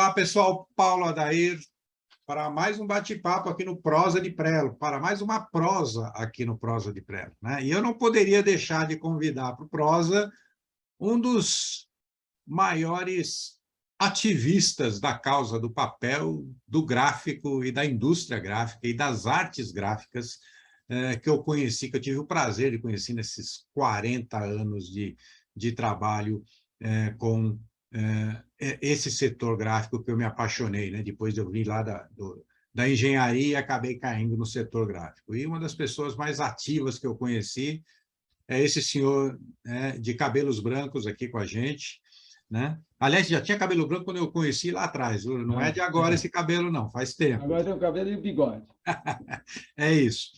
Olá, pessoal. Paulo Adair, para mais um bate-papo aqui no Prosa de Prelo, para mais uma prosa aqui no Prosa de Prelo, né? E eu não poderia deixar de convidar para o Prosa um dos maiores ativistas da causa do papel, do gráfico e da indústria gráfica e das artes gráficas que eu conheci, que eu tive o prazer de conhecer nesses 40 anos de trabalho com esse setor gráfico que eu me apaixonei, né? Depois eu vim lá da engenharia e acabei caindo no setor gráfico. E uma das pessoas mais ativas que eu conheci é esse senhor de cabelos brancos aqui com a gente, né? Aliás, já tinha cabelo branco quando eu conheci lá atrás, não é de agora esse cabelo, não, faz tempo. Agora tem o cabelo e o bigode. É isso.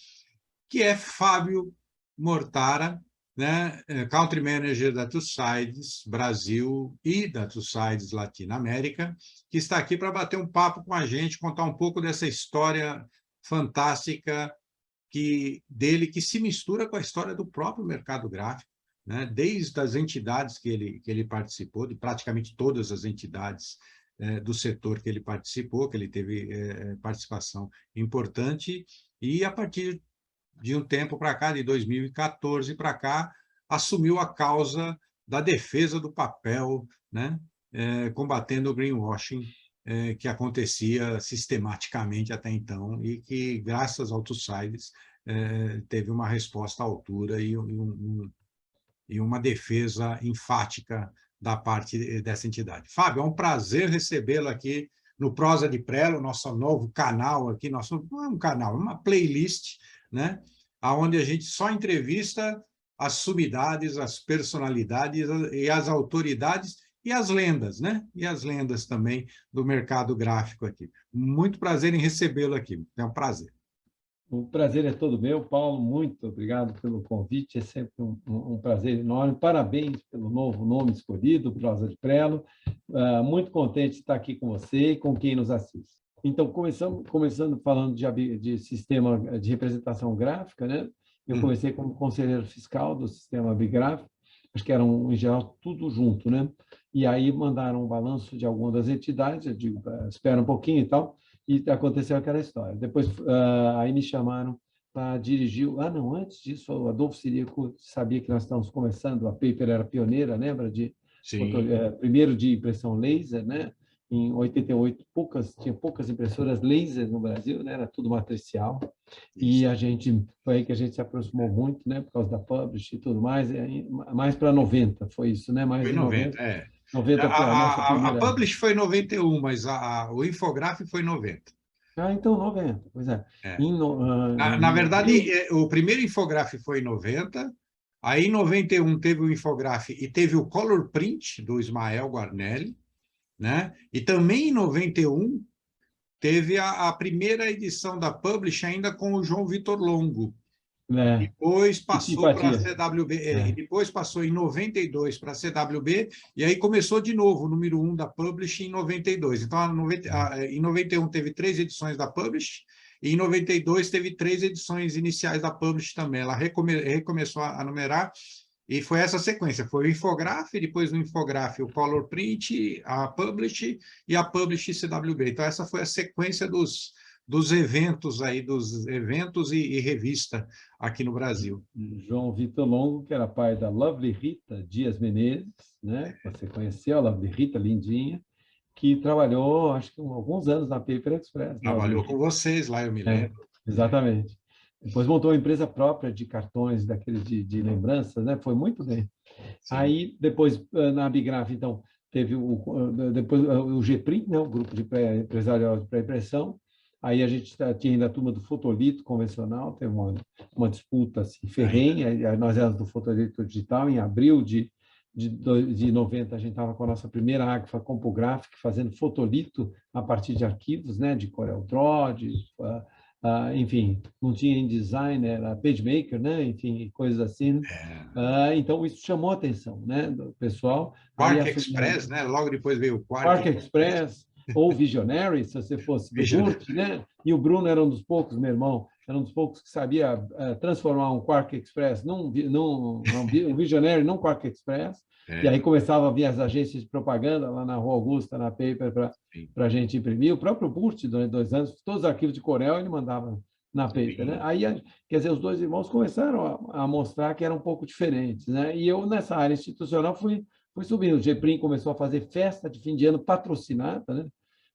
Que é Fábio Mortara, né? Country Manager da Tussides Brasil e da Tussides Latinoamérica, que está aqui para bater um papo com a gente, contar um pouco dessa história fantástica dele, que se mistura com a história do próprio mercado gráfico, né? Desde as entidades que ele participou, de praticamente todas as entidades do setor que ele participou, que ele teve participação importante, e a partir de um tempo para cá, de 2014 para cá, assumiu a causa da defesa do papel, né? Combatendo o greenwashing que acontecia sistematicamente até então e que, graças ao Tussides, teve uma resposta à altura e uma defesa enfática da parte dessa entidade. Fábio, é um prazer recebê-lo aqui no Prosa de Prelo, nosso novo canal aqui, não é um canal, é uma playlist, né? Onde a gente só entrevista as sumidades, as personalidades e as autoridades e as lendas, né? E as lendas também do mercado gráfico aqui. Muito prazer em recebê-lo aqui, é um prazer. O prazer é todo meu, Paulo, muito obrigado pelo convite, é sempre um prazer enorme. Parabéns pelo novo nome escolhido, Prosa de Prelo. Muito contente de estar aqui com você e com quem nos assiste. Então, começando falando de sistema de representação gráfica, né? Eu comecei como conselheiro fiscal do sistema Bigraf, acho que eram, em geral, tudo junto, né? E aí mandaram um balanço de alguma das entidades, eu digo, espera um pouquinho e tal, e aconteceu aquela história. Depois, aí me chamaram para dirigir... não, antes disso, o Adolfo Sirico sabia que nós estávamos começando, a Paper era pioneira, lembra? Primeiro de impressão laser, né? Em 88, tinha poucas impressoras laser no Brasil, né? Era tudo matricial. E foi aí que a gente se aproximou muito, né? Por causa da Publish e tudo mais. Mais para 90, foi isso, né? Mais foi de 90. 90 foi a nossa primeira... A Publish foi 91, mas o Infograph foi 90. Então 90, pois é. Na verdade, o primeiro Infograph foi em 90, aí em 91 teve o Infograph e teve o Color Print do Ismael Guarnelli, né? E também em 91 teve a primeira edição da Publish ainda com o João Vitor Longo. Depois passou para a CWB, e depois passou em 92 para a CWB, e aí começou de novo o número 1 da Publish em 92. Então, em 91 teve 3 edições da Publish, e em 92 teve 3 edições iniciais da Publish também. Ela recomeçou a numerar, e foi essa sequência. Foi o Infograph, depois o Infograph, o Color Print, a Publish e a Publish CWB. Então, essa foi a sequência dos eventos e revista aqui no Brasil. João Vitor Longo, que era pai da Lovely Rita Dias Menezes, né? Você conheceu a Lovely Rita, lindinha, que trabalhou, acho que alguns anos na Paper Express. Trabalhou com vocês lá, eu me lembro. Exatamente. Depois montou uma empresa própria de cartões, daqueles de lembranças, né? Foi muito bem. Sim. Aí, depois, na Bigraf, então, teve depois o GPRIM, né? O grupo de empresarial de pré-impressão. Aí a gente tinha ainda a turma do fotolito convencional, teve uma disputa assim, ferrenha, nós éramos do fotolito digital, em abril de 90 a gente estava com a nossa primeira Agfa Compographic, fazendo fotolito a partir de arquivos, né, de CorelDRAW, enfim, não tinha InDesign, era PageMaker, né, enfim, coisas assim. Então, isso chamou a atenção, né, do pessoal. Quark Express, né, logo depois veio o Quark Express, ou Visionary, se você fosse do Burt, né? E o Bruno era um dos poucos, meu irmão, era um dos poucos que sabia transformar um Quark Express um Visionary num Quark Express, e aí começava a vir as agências de propaganda lá na Rua Augusta, na Paper, para a gente imprimir. O próprio Burt, durante 2 anos, todos os arquivos de Corel ele mandava na Paper, né? Aí, quer dizer, os dois irmãos começaram a mostrar que eram um pouco diferentes, né? E eu, nessa área institucional, fui subindo. O GPRIM começou a fazer festa de fim de ano patrocinada, né?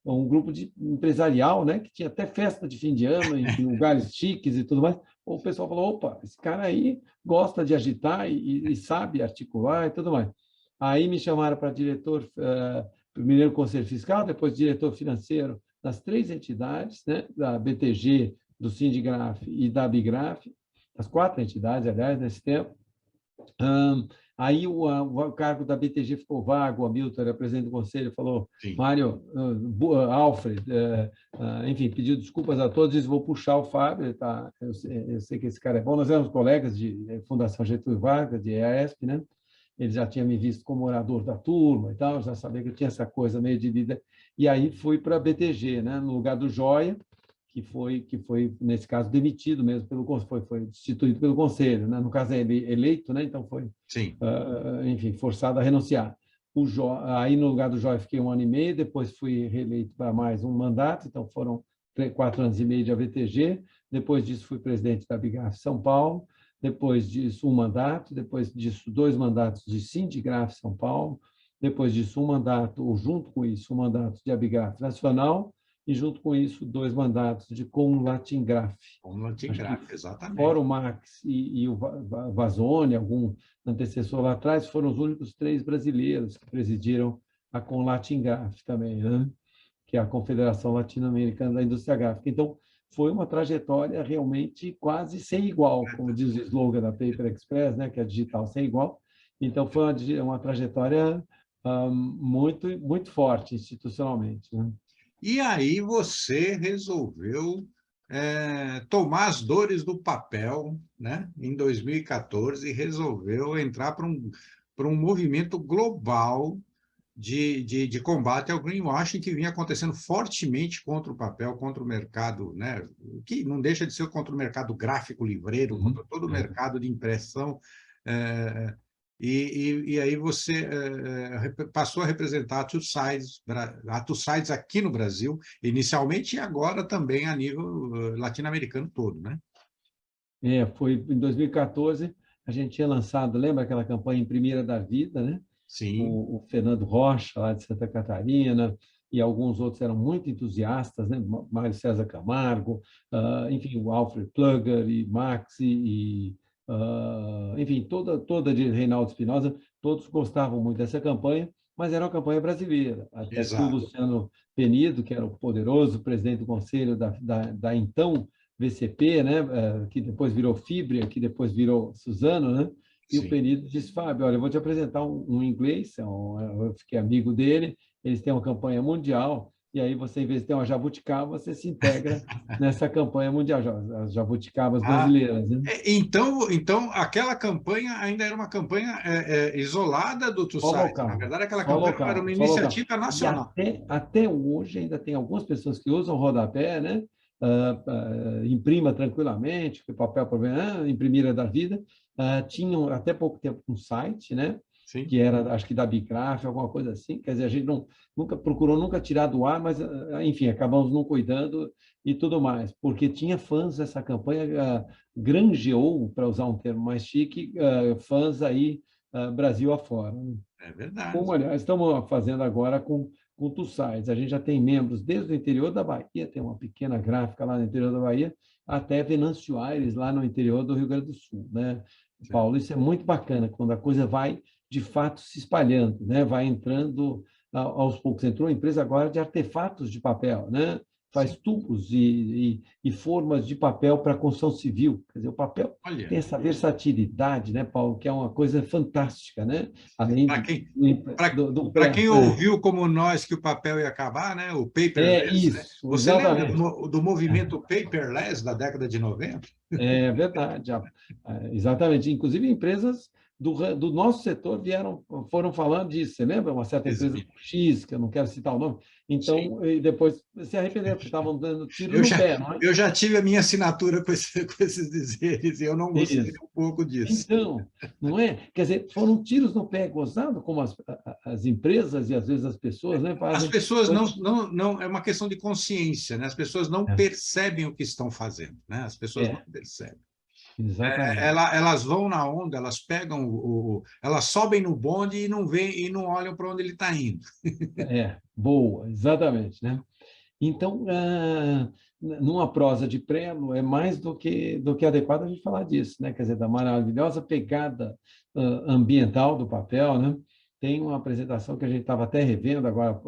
Um grupo empresarial, né, que tinha até festa de fim de ano em lugares chiques e tudo mais. O pessoal falou, opa, esse cara aí gosta de agitar e sabe articular e tudo mais. Aí me chamaram para diretor, primeiro Conselho Fiscal, depois diretor financeiro das 3 entidades, né, da BTG, do Sindigraf e da Abigraf, as 4 entidades, aliás, nesse tempo. Aí o cargo da BTG ficou vago, o Hamilton era presidente do conselho, falou, Mário, Alfred, enfim, pediu desculpas a todos, disse, vou puxar o Fábio, tá? Eu sei que esse cara é bom, nós éramos colegas de Fundação Getúlio Vargas, de EASP, né? Ele já tinha me visto como orador da turma e tal, já sabia que eu tinha essa coisa meio de líder, e aí fui para a BTG, né? No lugar do Joia, que foi nesse caso demitido mesmo foi destituído pelo conselho, né? No caso é eleito, né? Então foi enfim, forçado a renunciar. Aí no lugar do Joia fiquei 1 ano e meio, depois fui reeleito para mais um mandato, então foram 4 anos e meio de ABTG, depois disso fui presidente da Abigraf São Paulo, depois disso 1 mandato, depois disso 2 mandatos de Sindigraf São Paulo, depois disso 1 mandato, ou junto com isso, 1 mandato de Abigraf Nacional, e, junto com isso, 2 mandatos de Comlatingraf. Comlatingraf, exatamente. Fora o Max e o Vazone, algum antecessor lá atrás, foram os únicos 3 brasileiros que presidiram a Comlatingraf também, né? Que é a Confederação Latino-Americana da Indústria Gráfica. Então, foi uma trajetória realmente quase sem igual, como diz o slogan da Paper Express, né? Que é digital sem igual. Então, foi uma trajetória muito, muito forte institucionalmente, né? E aí você resolveu tomar as dores do papel, né, em 2014, e resolveu entrar para um movimento global de combate ao greenwashing que vinha acontecendo fortemente contra o papel, contra o mercado, né, que não deixa de ser contra o mercado gráfico livreiro, contra todo o mercado de impressão. E aí você passou a representar a TwoSides aqui no Brasil, inicialmente, e agora também a nível latino-americano todo, né? Foi em 2014, a gente tinha lançado, lembra aquela campanha Em Primeira da Vida, né? Sim. O Fernando Rocha, lá de Santa Catarina, e alguns outros eram muito entusiastas, né? Mário César Camargo, enfim, o Alfred Plugger e Max enfim, toda de Reinaldo Espinosa, todos gostavam muito dessa campanha, mas era uma campanha brasileira. Até que o Luciano Penido, que era o poderoso presidente do conselho da então VCP, né, que depois virou Fibria, que depois virou Suzano, né? E o Penido disse, Fábio, olha, eu vou te apresentar um inglês, eu fiquei amigo dele, eles têm uma campanha mundial, e aí você, em vez de ter uma jabuticaba, você se integra nessa campanha mundial, as jabuticabas brasileiras. Né? Então, aquela campanha ainda era uma campanha isolada do TwoSides. Na verdade, aquela campanha era uma iniciativa nacional. E até hoje ainda tem algumas pessoas que usam rodapé, né? Imprima tranquilamente, que papel para imprimir da vida. Tinham até pouco tempo um site, né? Sim. Que era, acho que da Bigraf, alguma coisa assim. Quer dizer, a gente nunca procurou tirar do ar, mas, enfim, acabamos não cuidando e tudo mais, porque tinha fãs dessa campanha, granjeou, para usar um termo mais chique, fãs aí Brasil afora. Né? É verdade. Como, aliás, estamos fazendo agora com o TwoSides. A gente já tem membros desde o interior da Bahia, tem uma pequena gráfica lá no interior da Bahia, até Venâncio Aires, lá no interior do Rio Grande do Sul. Né? Paulo, isso é muito bacana, quando a coisa vai, de fato, se espalhando, né? Vai entrando aos poucos. Entrou a empresa agora de artefatos de papel, né? Faz tubos e formas de papel para a construção civil. Quer dizer, o papel tem essa versatilidade, né, Paulo, que é uma coisa fantástica, né? Além para quem ouviu como nós que o papel ia acabar, né? O paperless. Isso, né? Você lembra do movimento paperless da década de 90? É verdade, exatamente. Inclusive, empresas do nosso setor foram falando disso. Você lembra? Uma certa empresa X, que eu não quero citar o nome. Então, e depois se arrependeram, porque estavam dando tiro no pé, não é? Eu já tive a minha assinatura com esses dizeres e eu não gostei um pouco disso. Então, não é? Quer dizer, foram tiros no pé, gozado como as empresas e às vezes as pessoas, né, As fazem. pessoas não é uma questão de consciência, né? As pessoas não percebem o que estão fazendo, né? As pessoas não percebem. Exatamente. Elas vão na onda, elas pegam elas sobem no bonde e não veem e não olham para onde ele está indo. Boa, exatamente, né? Então, numa prosa de prelo, é mais do que adequado a gente falar disso, né? Quer dizer, da maravilhosa pegada ambiental do papel, né? Tem uma apresentação que a gente estava até revendo agora,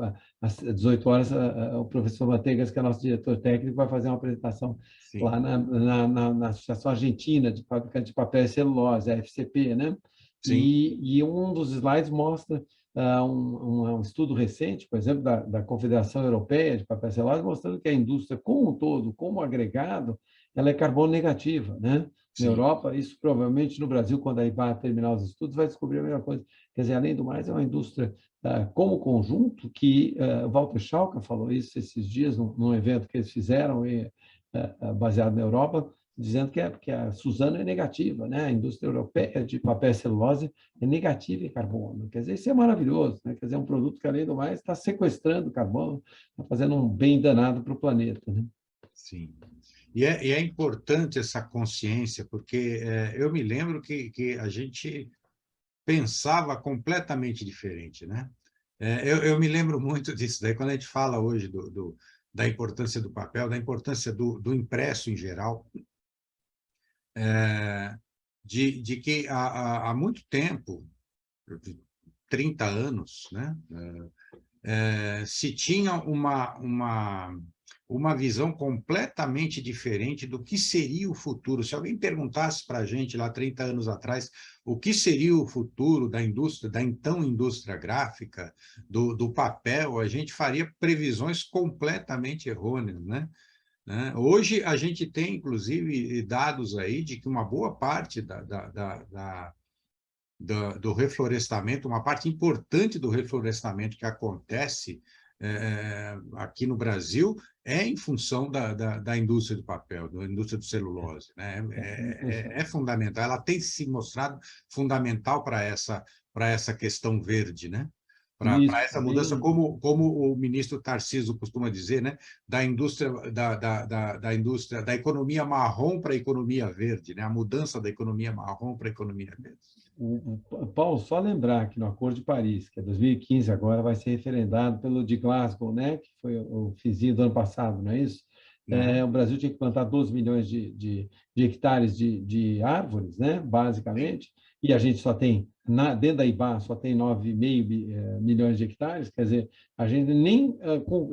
às 18 horas, o professor Manteigas, que é nosso diretor técnico, vai fazer uma apresentação lá na Associação Argentina de Fabricantes de Papel e Celulose, a FCP, né? Sim. E um dos slides mostra um estudo recente, por exemplo, da Confederação Europeia de Papel e Celulose, mostrando que a indústria como um todo, como agregado, ela é carbono negativa, né? Na Europa, isso provavelmente no Brasil, quando a IBA terminar os estudos, vai descobrir a mesma coisa. Quer dizer, além do mais, é uma indústria como conjunto que Walter Schalka falou isso esses dias num evento que eles fizeram baseado na Europa, dizendo que a Suzano é negativa, né? A indústria europeia de papel e celulose é negativa em carbono. Quer dizer, isso é maravilhoso, né? Quer dizer, é um produto que, além do mais, está sequestrando carbono, está fazendo um bem danado para o planeta, né? Sim. E é importante essa consciência, porque eu me lembro que a gente pensava completamente diferente, né? Eu me lembro muito disso. Daí, quando a gente fala hoje da importância do papel, da importância do impresso em geral, de que há muito tempo, 30 anos, né? Se tinha uma visão completamente diferente do que seria o futuro. Se alguém perguntasse para a gente lá 30 anos atrás o que seria o futuro da indústria, da então indústria gráfica, do papel, a gente faria previsões completamente errôneas, né? Hoje a gente tem, inclusive, dados aí de que uma boa parte do reflorestamento, uma parte importante do reflorestamento que acontece aqui no Brasil é em função da indústria do papel, da indústria do celulose, né? É fundamental, ela tem se mostrado fundamental para essa questão verde, né? Para essa mudança, como o ministro Tarcísio costuma dizer, né? Da indústria, da indústria, da economia marrom para a economia verde, né? A mudança da economia marrom para a economia verde. Paulo, só lembrar que no Acordo de Paris, que é 2015 agora, vai ser referendado pelo de Glasgow, né, que foi o fizinho do ano passado, não é isso? O Brasil tinha que plantar 12 milhões de hectares de árvores, né, basicamente, e a gente só tem, dentro da IBA, só tem 9,5 milhões de hectares, quer dizer, a gente nem, com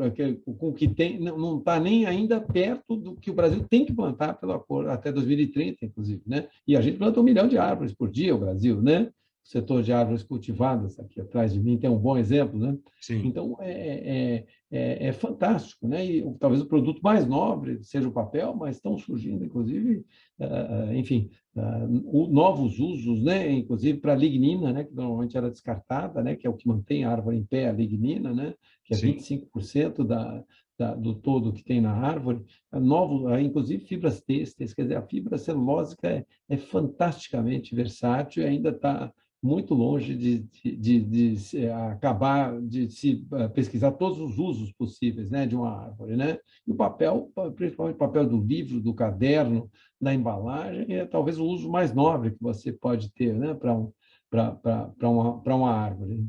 o que tem, não está nem ainda perto do que o Brasil tem que plantar pelo acordo, até 2030, inclusive, né? E a gente planta 1 milhão de árvores por dia, o Brasil, né? O setor de árvores cultivadas, aqui atrás de mim, tem um bom exemplo, né? Sim. Então, é fantástico, né? E talvez o produto mais nobre seja o papel, mas estão surgindo, inclusive, enfim, novos usos, né? Inclusive para a lignina, né? Que normalmente era descartada, né? Que é o que mantém a árvore em pé, a lignina, né? Que é 25% do todo que tem na árvore, inclusive fibras têxteis, quer dizer, a fibra celulósica é fantasticamente versátil e ainda está muito longe de acabar de se pesquisar todos os usos possíveis, né, de uma árvore, né? E o papel, principalmente o papel do livro, do caderno, da embalagem, é talvez o uso mais nobre que você pode ter, né, para uma árvore.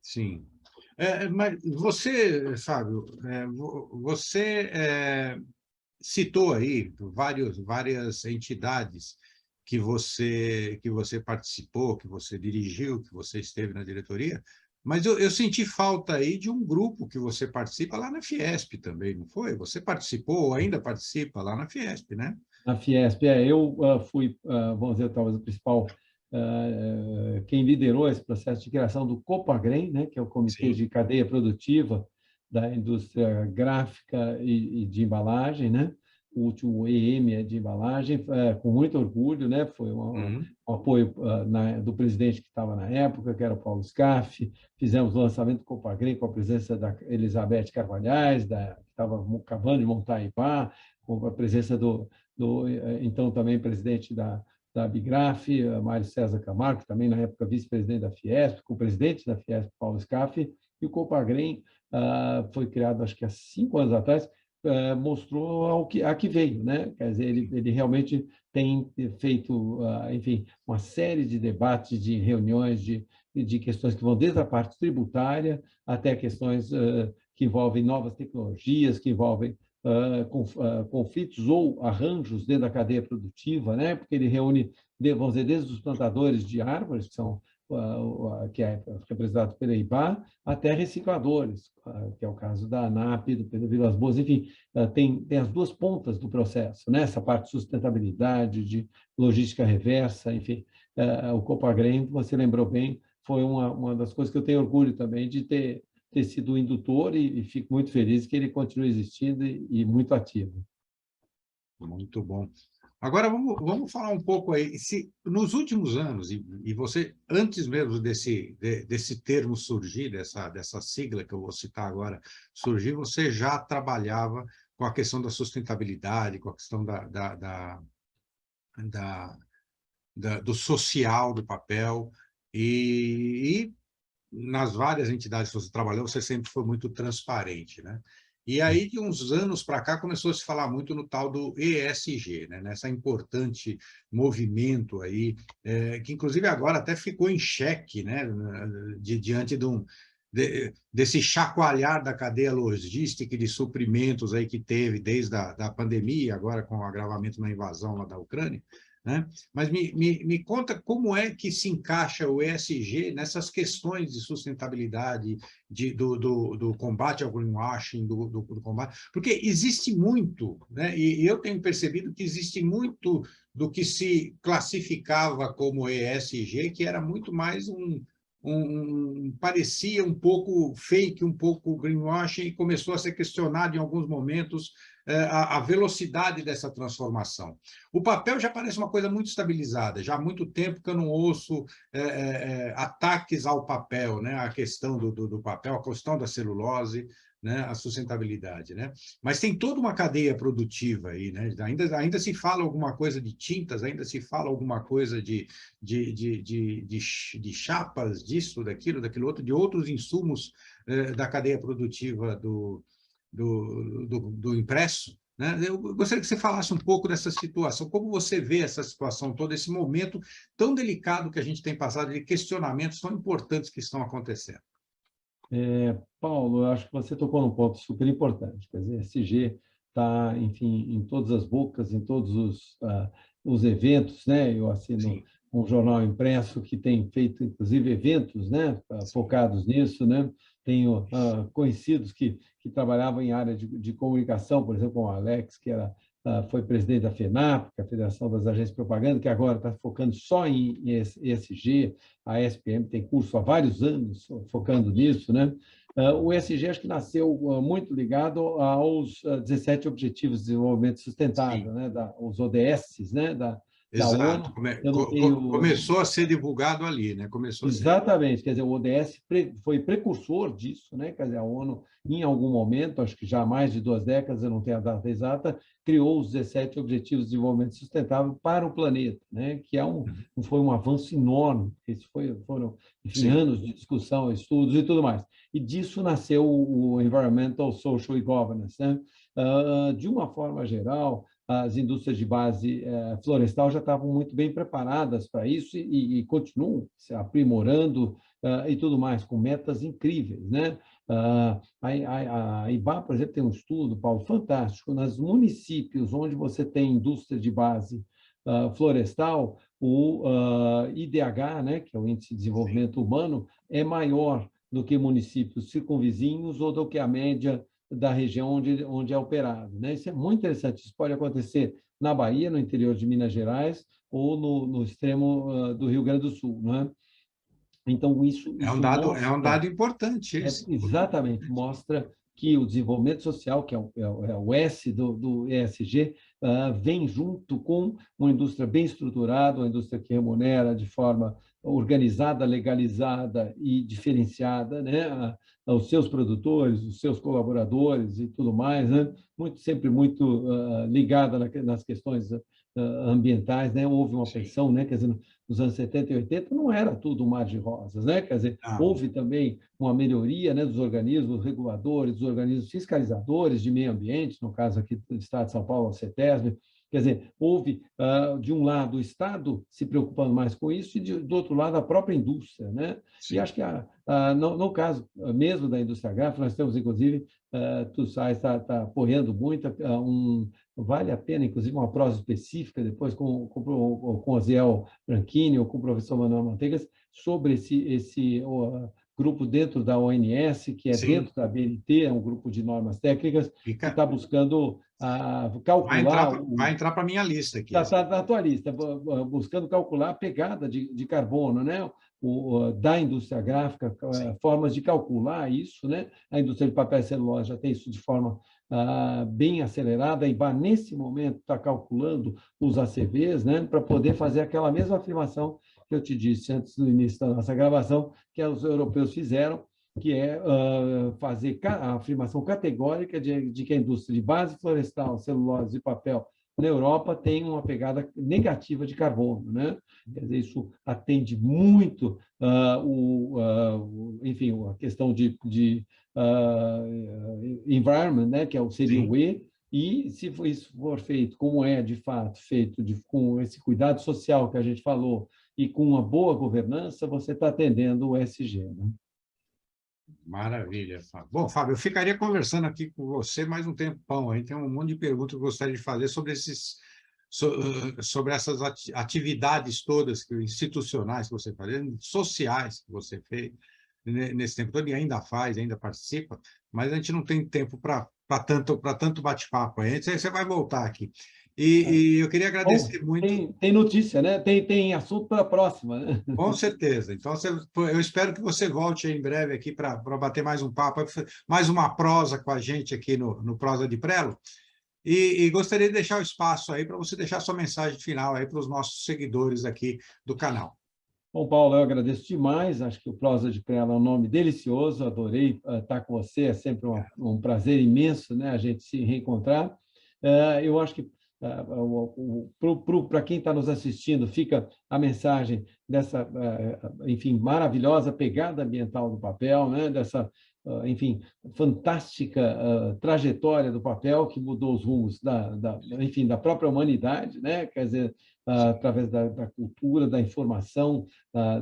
Sim. Mas você, Fábio, você citou aí várias entidades que você participou, que você dirigiu, que você esteve na diretoria, mas eu senti falta aí de um grupo que você participa lá na Fiesp também, não foi? Você participou ou ainda participa lá na Fiesp, né? Na Fiesp, eu fui, vamos dizer, talvez o principal, quem liderou esse processo de criação do Copagrem, né, que é o Comitê Sim. de Cadeia Produtiva da Indústria Gráfica e de Embalagem, né? o último EM de embalagem, com muito orgulho, né? Foi um apoio do presidente que estava na época, que era o Paulo Scaff. Fizemos o lançamento do Copagreen com a presença da Elizabeth Carvalhais, que estava acabando de montar a IPA, com a presença do então também presidente da Abigraf, Mário César Camargo, também na época vice-presidente da Fiesp, com o presidente da Fiesp, Paulo Scaff, e o Copagreen foi criado, acho que há 5 anos atrás, mostrou a que veio, né? Quer dizer, ele realmente tem feito, enfim, uma série de debates, de reuniões, de questões que vão desde a parte tributária até questões que envolvem novas tecnologias, que envolvem conflitos ou arranjos dentro da cadeia produtiva, né? Porque ele reúne, vamos dizer, desde os plantadores de árvores, que é representado pela IBA, até recicladores, que é o caso da ANAP, do Pedro Vilas Boas, enfim, tem as duas pontas do processo, né? Essa parte de sustentabilidade, de logística reversa, enfim. O Copagreen, você lembrou bem, foi uma das coisas que eu tenho orgulho também de ter sido o indutor e fico muito feliz que ele continue existindo e muito ativo. Muito bom. Agora, vamos falar um pouco aí. Se, nos últimos anos, e você, antes mesmo desse termo surgir, dessa sigla que eu vou citar agora, surgir, você já trabalhava com a questão da sustentabilidade, com a questão do social, do papel, e nas várias entidades que você trabalhou, você sempre foi muito transparente, né? E aí, de uns anos para cá, começou a se falar muito no tal do ESG, né? Nessa importante movimento aí, que inclusive agora até ficou em xeque, né? Diante desse chacoalhar da cadeia logística e de suprimentos aí que teve desde a pandemia, agora com o agravamento na invasão lá da Ucrânia, né? Mas me conta como é que se encaixa o ESG nessas questões de sustentabilidade, do combate ao greenwashing, do combate, porque existe muito, né? E eu tenho percebido que existe muito do que se classificava como ESG, que era muito mais parecia um pouco fake, um pouco greenwashing, e começou a ser questionado em alguns momentos a velocidade dessa transformação. O papel já parece uma coisa muito estabilizada, já há muito tempo que eu não ouço ataques ao papel, né? A questão do papel, a questão da celulose, né? A sustentabilidade, né? Mas tem toda uma cadeia produtiva aí, né? Ainda se fala alguma coisa de tintas, ainda se fala alguma coisa de chapas, disso, daquilo outro, de outros insumos da cadeia produtiva do impresso, né? Eu gostaria que você falasse um pouco dessa situação, como você vê essa situação, todo esse momento tão delicado que a gente tem passado, de questionamentos tão importantes que estão acontecendo. Paulo, eu acho que você tocou num ponto super importante. Quer dizer, SG está, enfim, em todas as bocas, em todos os eventos, né? Eu assino um jornal impresso que tem feito, inclusive, eventos, né? Focados nisso, né? Tenho conhecidos que trabalhavam em área de comunicação, por exemplo, o Alex, que foi presidente da FENAP, que é a Federação das Agências de Propaganda, que agora está focando só em ESG. A SPM tem curso há vários anos focando nisso, né? O ESG acho que nasceu muito ligado aos 17 Objetivos de Desenvolvimento Sustentável, né? Os ODS, né? Da Exato. ONU. Começou a ser divulgado ali, né? Exatamente, quer dizer, o ODS foi precursor disso, né? Quer dizer, a ONU, em algum momento, acho que já há mais de 2 décadas, eu não tenho a data exata, criou os 17 Objetivos de Desenvolvimento Sustentável para o planeta, né? Que foi um avanço enorme, isso foram, enfim, anos de discussão, estudos e tudo mais. E disso nasceu o Environmental, Social e Governance, né? De uma forma geral, as indústrias de base florestal já estavam muito bem preparadas para isso e continuam se aprimorando e tudo mais, com metas incríveis, né? A IBA, por exemplo, tem um estudo, Paulo, fantástico, nos municípios onde você tem indústria de base florestal, o IDH, né, que é o Índice de Desenvolvimento Humano, é maior do que municípios circunvizinhos ou do que a média da região onde é operado, né? Isso é muito interessante. Isso pode acontecer na Bahia, no interior de Minas Gerais, ou no extremo do Rio Grande do Sul, né? Então, isso é um mostra, dado importante esse. exatamente, mostra que o desenvolvimento social, que é o S do ESG, vem junto com uma indústria bem estruturada, uma indústria que remunera de forma organizada, legalizada e diferenciada, né, os seus produtores, os seus colaboradores e tudo mais, né, sempre muito ligada nas questões ambientais, né? Houve uma pressão, né? Quer dizer, nos anos 70 e 80 não era tudo um mar de rosas, né? Quer dizer, houve também uma melhoria, né, dos organismos reguladores, dos organismos fiscalizadores de meio ambiente, no caso aqui do Estado de São Paulo, a CETESB. Quer dizer, houve, de um lado, o Estado se preocupando mais com isso e, do outro lado, a própria indústria, né? Sim. E acho que, no caso mesmo da indústria gráfica, nós temos, inclusive, Tussai está apoiando muito, vale a pena, inclusive, uma prosa específica, depois com o Ziel Branchini ou com o professor Manuel Manteigas, sobre esse grupo dentro da ONS, que é Sim. dentro da BNT, é um grupo de normas técnicas, que está buscando calcular... Vai entrar para a minha lista aqui. Está na tua lista, buscando calcular a pegada de carbono, né? Da indústria gráfica, formas de calcular isso, né? A indústria de papel e celulose já tem isso de forma bem acelerada, e nesse momento está calculando os ACVs, né? Para poder fazer aquela mesma afirmação que eu te disse antes do início da nossa gravação, que os europeus fizeram, que é fazer a afirmação categórica de que a indústria de base florestal, celulose e papel na Europa tem uma pegada negativa de carbono, né? Quer dizer, isso atende muito enfim, a questão de environment, né? Que seria Sim. o E, e se isso for feito como é de fato feito com esse cuidado social que a gente falou e com uma boa governança, você está atendendo o ESG, né? Maravilha, Fábio. Bom, Fábio, eu ficaria conversando aqui com você mais um tempão. Aí tem um monte de perguntas que eu gostaria de fazer sobre essas atividades todas institucionais que você faz, sociais que você fez nesse tempo todo, e ainda faz, ainda participa, mas a gente não tem tempo para tanto bate-papo. Aí você vai voltar aqui. E eu queria agradecer muito. Tem notícia, né? Tem assunto para a próxima, né? Com certeza. Então, eu espero que você volte em breve aqui para bater mais um papo, mais uma prosa com a gente aqui no Prosa de Prelo. E gostaria de deixar o espaço aí para você deixar sua mensagem final aí para os nossos seguidores aqui do canal. Bom, Paulo, eu agradeço demais. Acho que o Prosa de Prelo é um nome delicioso. Adorei estar com você. É sempre um prazer imenso, né, a gente se reencontrar. Eu acho que para quem está nos assistindo, fica a mensagem dessa, enfim, maravilhosa pegada ambiental do papel, né? Dessa, enfim, fantástica trajetória do papel que mudou os rumos enfim, da própria humanidade, né? Quer dizer, através da cultura, da informação,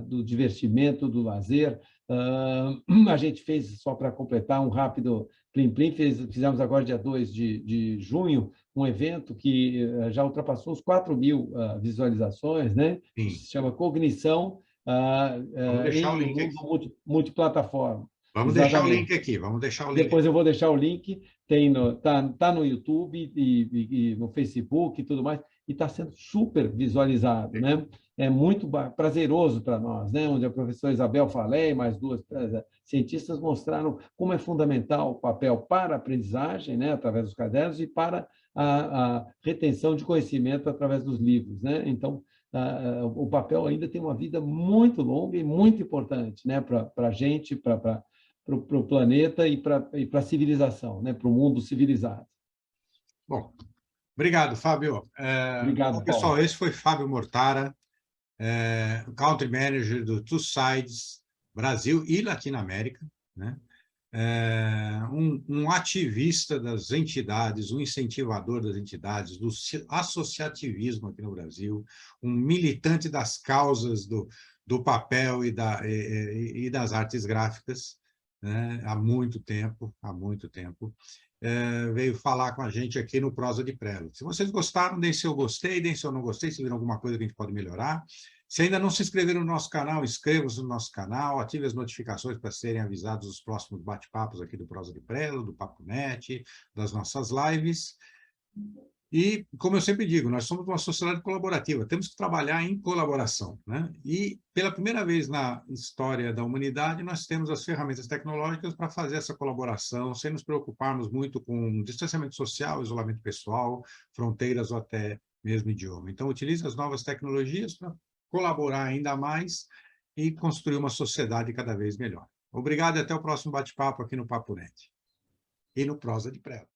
do divertimento, do lazer. A gente fez, só para completar, um rápido plim-plim, fizemos agora, dia 2 de junho, um evento que já ultrapassou os 4.000 visualizações, né? Sim. Se chama Cognição em mundo multiplataforma. Vamos deixar o link aqui, vamos deixar o link. Depois eu vou deixar o link, tá no YouTube e no Facebook e tudo mais, e está sendo super visualizado, né? É muito prazeroso para nós, né? Onde a professora Isabel Falé e mais 2 cientistas mostraram como é fundamental o papel para a aprendizagem, né? Através dos cadernos, e para a retenção de conhecimento através dos livros, né? Então, o papel ainda tem uma vida muito longa e muito importante, né? Para a gente, para o planeta e para a civilização, né? Para o mundo civilizado. Bom, obrigado, Fábio. Obrigado, bom, pessoal. Esse foi Fábio Mortara, Country Manager do Two Sides, Brasil e Latinoamérica, né? Um ativista das entidades, um incentivador das entidades, do associativismo aqui no Brasil, um militante das causas do papel e das artes gráficas, né? Há muito tempo, veio falar com a gente aqui no Prosa de Prelo. Se vocês gostaram, deem seu gostei, deem seu não gostei, se viram alguma coisa que a gente pode melhorar. Se ainda não se inscreveram no nosso canal, inscrevam-se no nosso canal, ative as notificações para serem avisados dos próximos bate-papos aqui do Prosa de Prelo, do Papo Net, das nossas lives. E, como eu sempre digo, nós somos uma sociedade colaborativa, temos que trabalhar em colaboração, né? E, pela primeira vez na história da humanidade, nós temos as ferramentas tecnológicas para fazer essa colaboração, sem nos preocuparmos muito com distanciamento social, isolamento pessoal, fronteiras ou até mesmo idioma. Então, utilize as novas tecnologias para colaborar ainda mais e construir uma sociedade cada vez melhor. Obrigado e até o próximo bate-papo aqui no Papo Net e no Prosa de Prela.